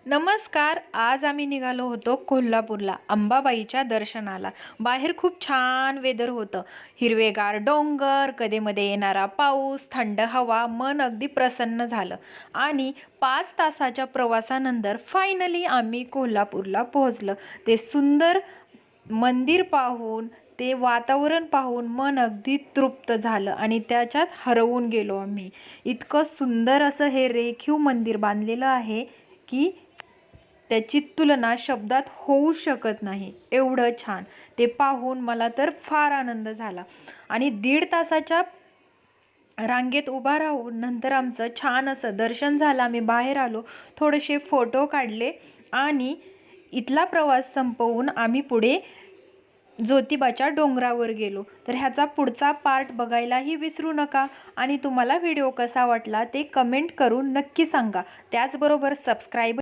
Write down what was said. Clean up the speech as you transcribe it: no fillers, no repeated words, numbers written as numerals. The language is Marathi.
नमस्कार. आज आम्ही निघालो होतो कोल्हापूरला अंबाबाईच्या दर्शनाला. बाहेर खूप छान वेदर होतं. हिरवेगार डोंगर, कधेमध्ये येणारा पाऊस, थंड हवा, मन अगदी प्रसन्न झालं. आणि 5 तासाच्या प्रवासानंतर फायनली आम्ही कोल्हापूरला पोहोचलो. ते सुंदर मंदिर पाहून, ते वातावरण पाहून मन अगदी तृप्त झालं आणि त्याच्यात हरवून गेलो आम्ही. इतकं सुंदर असं हे रेखीव मंदिर बांधलेलं आहे की त्याची तुलना शब्दात होऊ शकत नाही. एवढं छान ते पाहून मला तर फार आनंद झाला. आणि 1.5 तासाच्या रांगेत उभा राहून नंतर आमचं छान असं दर्शन झालं. आम्ही बाहेर आलो, थोडेसे फोटो काढले आणि इथला प्रवास संपवून आम्ही पुढे ज्योतिबाच्या डोंगरावर गेलो. तर ह्याचा पुढचा पार्ट बघायलाही विसरू नका. आणि तुम्हाला व्हिडिओ कसा वाटला ते कमेंट करून नक्की सांगा. त्याचबरोबर सबस्क्राईब